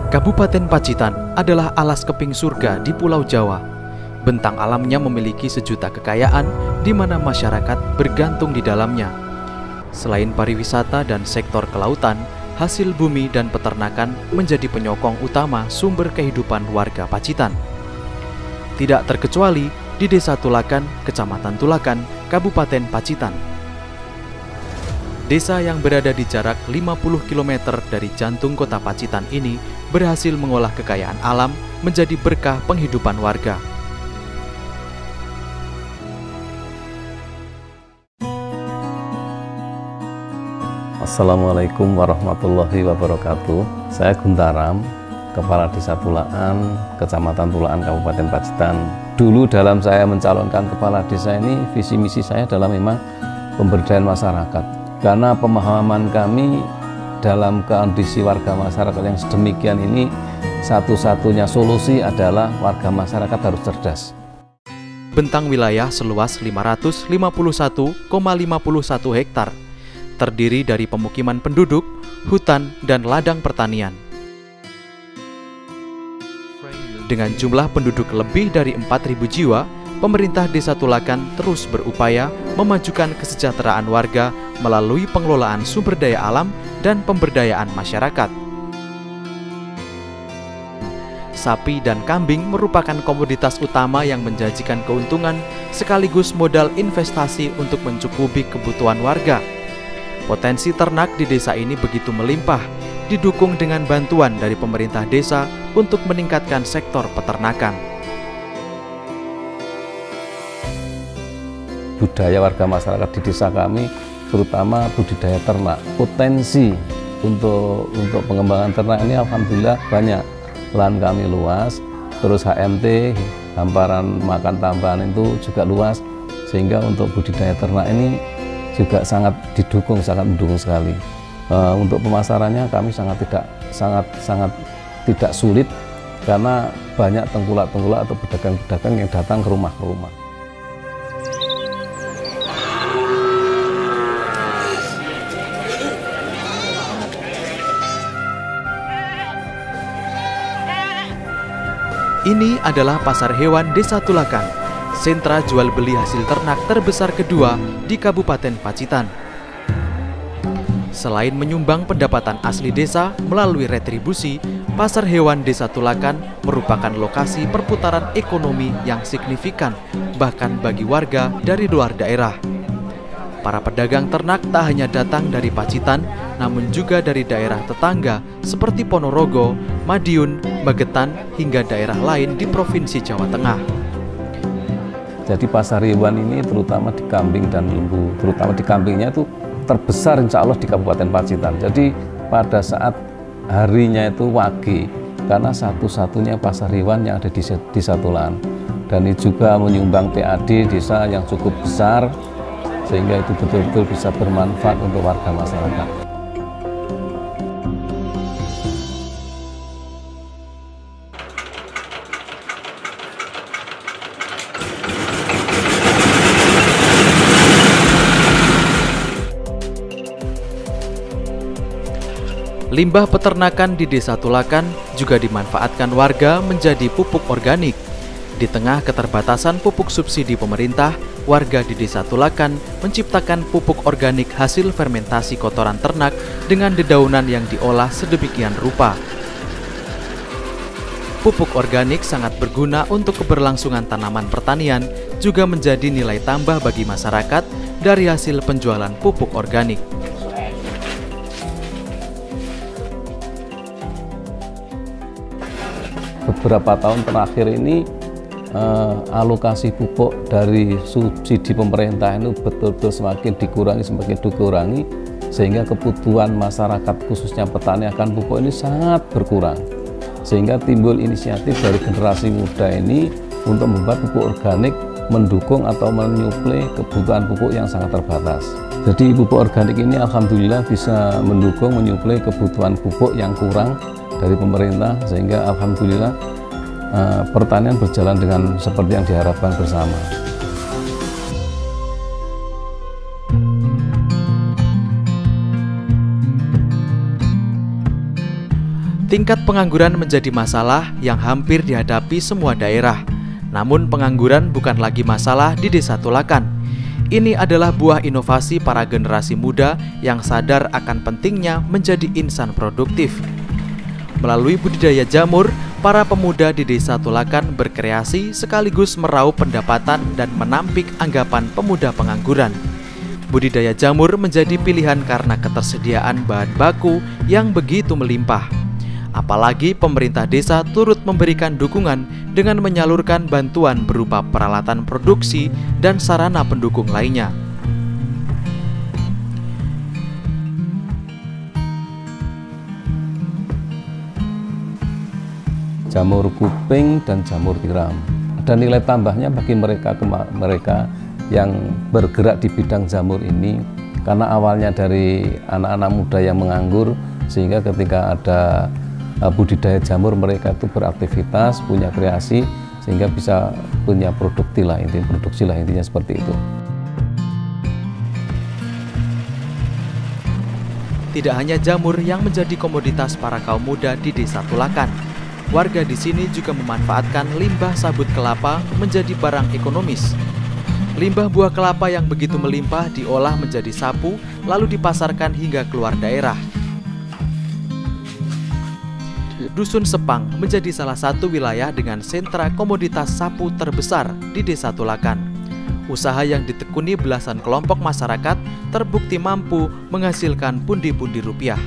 Kabupaten Pacitan adalah alas keping surga di Pulau Jawa. Bentang alamnya memiliki sejuta kekayaan di mana masyarakat bergantung di dalamnya. Selain pariwisata dan sektor kelautan, hasil bumi dan peternakan menjadi penyokong utama sumber kehidupan warga Pacitan. Tidak terkecuali di Desa Tulakan, Kecamatan Tulakan, Kabupaten Pacitan. Desa yang berada di jarak 50 km dari jantung kota Pacitan ini berhasil mengolah kekayaan alam menjadi berkah penghidupan warga. Assalamualaikum warahmatullahi wabarakatuh. Saya Guntaram, Kepala Desa Tulakan, Kecamatan Tulakan, Kabupaten Pacitan. Dulu dalam saya mencalonkan kepala desa ini, visi misi saya adalah memang pemberdayaan masyarakat. Karena pemahaman kami dalam kondisi warga masyarakat yang sedemikian ini, satu-satunya solusi adalah warga masyarakat harus cerdas. Bentang wilayah seluas 551,51 hektar, terdiri dari pemukiman penduduk, hutan, dan ladang pertanian. Dengan jumlah penduduk lebih dari 4.000 jiwa, pemerintah Desa Tulakan terus berupaya memajukan kesejahteraan warga melalui pengelolaan sumber daya alam dan pemberdayaan masyarakat. Sapi dan kambing merupakan komoditas utama yang menjanjikan keuntungan sekaligus modal investasi untuk mencukupi kebutuhan warga. Potensi ternak di desa ini begitu melimpah, didukung dengan bantuan dari pemerintah desa untuk meningkatkan sektor peternakan. Budaya warga masyarakat di desa kami terutama budidaya ternak. Potensi untuk pengembangan ternak ini alhamdulillah banyak. Lahan kami luas, terus HMT, hamparan makan tambahan itu juga luas, sehingga untuk budidaya ternak ini juga sangat didukung, sangat mendukung sekali. Untuk pemasarannya kami sangat tidak sulit karena banyak tengkulak-tengkulak atau pedagang-pedagang yang datang ke rumah. Ini adalah Pasar Hewan Desa Tulakan, sentra jual beli hasil ternak terbesar kedua di Kabupaten Pacitan. Selain menyumbang pendapatan asli desa melalui retribusi, Pasar Hewan Desa Tulakan merupakan lokasi perputaran ekonomi yang signifikan bahkan bagi warga dari luar daerah. Para pedagang ternak tak hanya datang dari Pacitan, namun juga dari daerah tetangga seperti Ponorogo, Madiun, Magetan, hingga daerah lain di Provinsi Jawa Tengah. Jadi pasar hewan ini terutama di kambing dan lembu, terutama di kambingnya itu terbesar insya Allah di Kabupaten Pacitan. Jadi pada saat harinya itu wage, karena satu-satunya pasar hewan yang ada di Desa Tulakan. Dan ini juga menyumbang PAD desa yang cukup besar, sehingga itu betul-betul bisa bermanfaat untuk warga masyarakat. Limbah peternakan di Desa Tulakan juga dimanfaatkan warga menjadi pupuk organik. Di tengah keterbatasan pupuk subsidi pemerintah, warga di Desa Tulakan menciptakan pupuk organik hasil fermentasi kotoran ternak dengan dedaunan yang diolah sedemikian rupa. Pupuk organik sangat berguna untuk keberlangsungan tanaman pertanian, juga menjadi nilai tambah bagi masyarakat dari hasil penjualan pupuk organik. Beberapa tahun terakhir ini alokasi pupuk dari subsidi pemerintah itu betul-betul semakin dikurangi, sehingga kebutuhan masyarakat khususnya petani akan pupuk ini sangat berkurang, sehingga timbul inisiatif dari generasi muda ini untuk membuat pupuk organik mendukung atau menyuplai kebutuhan pupuk yang sangat terbatas. Jadi pupuk organik ini alhamdulillah bisa mendukung menyuplai kebutuhan pupuk yang kurang dari pemerintah, sehingga alhamdulillah pertanian berjalan dengan seperti yang diharapkan bersama. Tingkat pengangguran menjadi masalah yang hampir dihadapi semua daerah. Namun pengangguran bukan lagi masalah di Desa Tulakan. Ini adalah buah inovasi para generasi muda yang sadar akan pentingnya menjadi insan produktif. Melalui budidaya jamur, para pemuda di Desa Tulakan berkreasi sekaligus meraup pendapatan dan menampik anggapan pemuda pengangguran. Budidaya jamur menjadi pilihan karena ketersediaan bahan baku yang begitu melimpah. Apalagi pemerintah desa turut memberikan dukungan dengan menyalurkan bantuan berupa peralatan produksi dan sarana pendukung lainnya. Jamur kuping dan jamur tiram. Ada nilai tambahnya bagi mereka yang bergerak di bidang jamur ini, karena awalnya dari anak-anak muda yang menganggur, sehingga ketika ada budidaya jamur mereka itu beraktivitas, punya kreasi, sehingga bisa punya produksi lah intinya seperti itu. Tidak hanya jamur yang menjadi komoditas para kaum muda di Desa Tulakan, warga di sini juga memanfaatkan limbah sabut kelapa menjadi barang ekonomis. Limbah buah kelapa yang begitu melimpah diolah menjadi sapu lalu dipasarkan hingga keluar daerah. Dusun Sepang menjadi salah satu wilayah dengan sentra komoditas sapu terbesar di Desa Tulakan. Usaha yang ditekuni belasan kelompok masyarakat terbukti mampu menghasilkan pundi-pundi rupiah.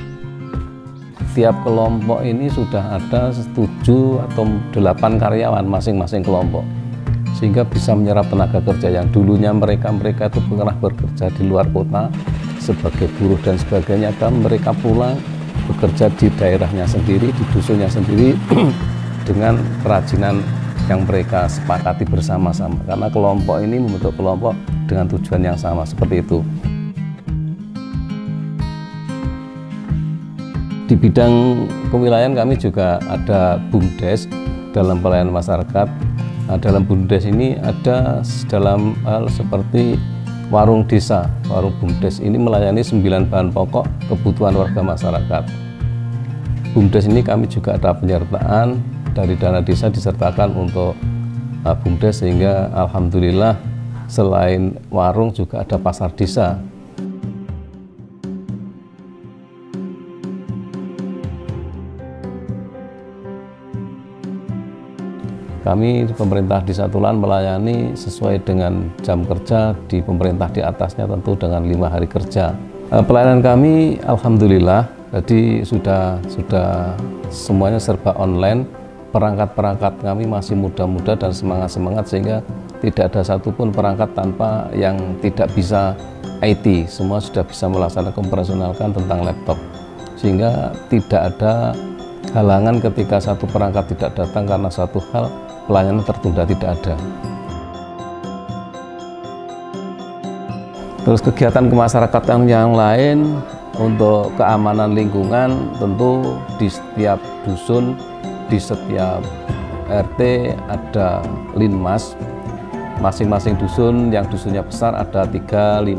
Tiap kelompok ini sudah ada 7 atau 8 karyawan masing-masing kelompok, sehingga bisa menyerap tenaga kerja yang dulunya mereka itu pernah bekerja di luar kota sebagai buruh dan sebagainya, dan mereka pulang bekerja di daerahnya sendiri, di dusunnya sendiri dengan kerajinan yang mereka sepakati bersama-sama, karena kelompok ini membentuk kelompok dengan tujuan yang sama seperti itu. Di bidang kewilayahan kami juga ada BUMDes dalam pelayanan masyarakat. Dalam BUMDes ini ada dalam hal seperti warung desa. Warung BUMDes ini melayani 9 bahan pokok kebutuhan warga masyarakat. BUMDes ini kami juga ada penyertaan dari dana desa disertakan untuk BUMDes, sehingga alhamdulillah selain warung juga ada pasar desa. Kami di pemerintah Desa Tulakan melayani sesuai dengan jam kerja, di pemerintah di atasnya tentu dengan 5 hari kerja. Pelayanan kami alhamdulillah jadi sudah semuanya serba online. Perangkat-perangkat kami masih muda-muda dan semangat-semangat, sehingga tidak ada satupun perangkat tanpa yang tidak bisa IT. Semua sudah bisa melaksanakan operasionalkan tentang laptop, sehingga tidak ada halangan ketika satu perangkat tidak datang karena satu hal, pelayanan tertunda, tidak ada. Terus kegiatan kemasyarakatan yang lain untuk keamanan lingkungan, tentu di setiap dusun, di setiap RT ada linmas. Masing-masing dusun, yang dusunnya besar ada 3-5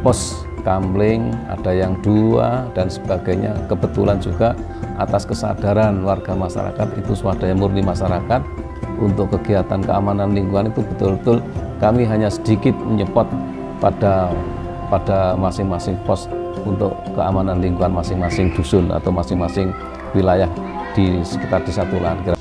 pos kamling, ada yang 2 dan sebagainya. Kebetulan juga atas kesadaran warga masyarakat, itu swadaya murni masyarakat untuk kegiatan keamanan lingkungan itu betul-betul kami hanya sedikit menyepot pada masing-masing pos untuk keamanan lingkungan masing-masing dusun atau masing-masing wilayah di sekitar Desa Tulakan.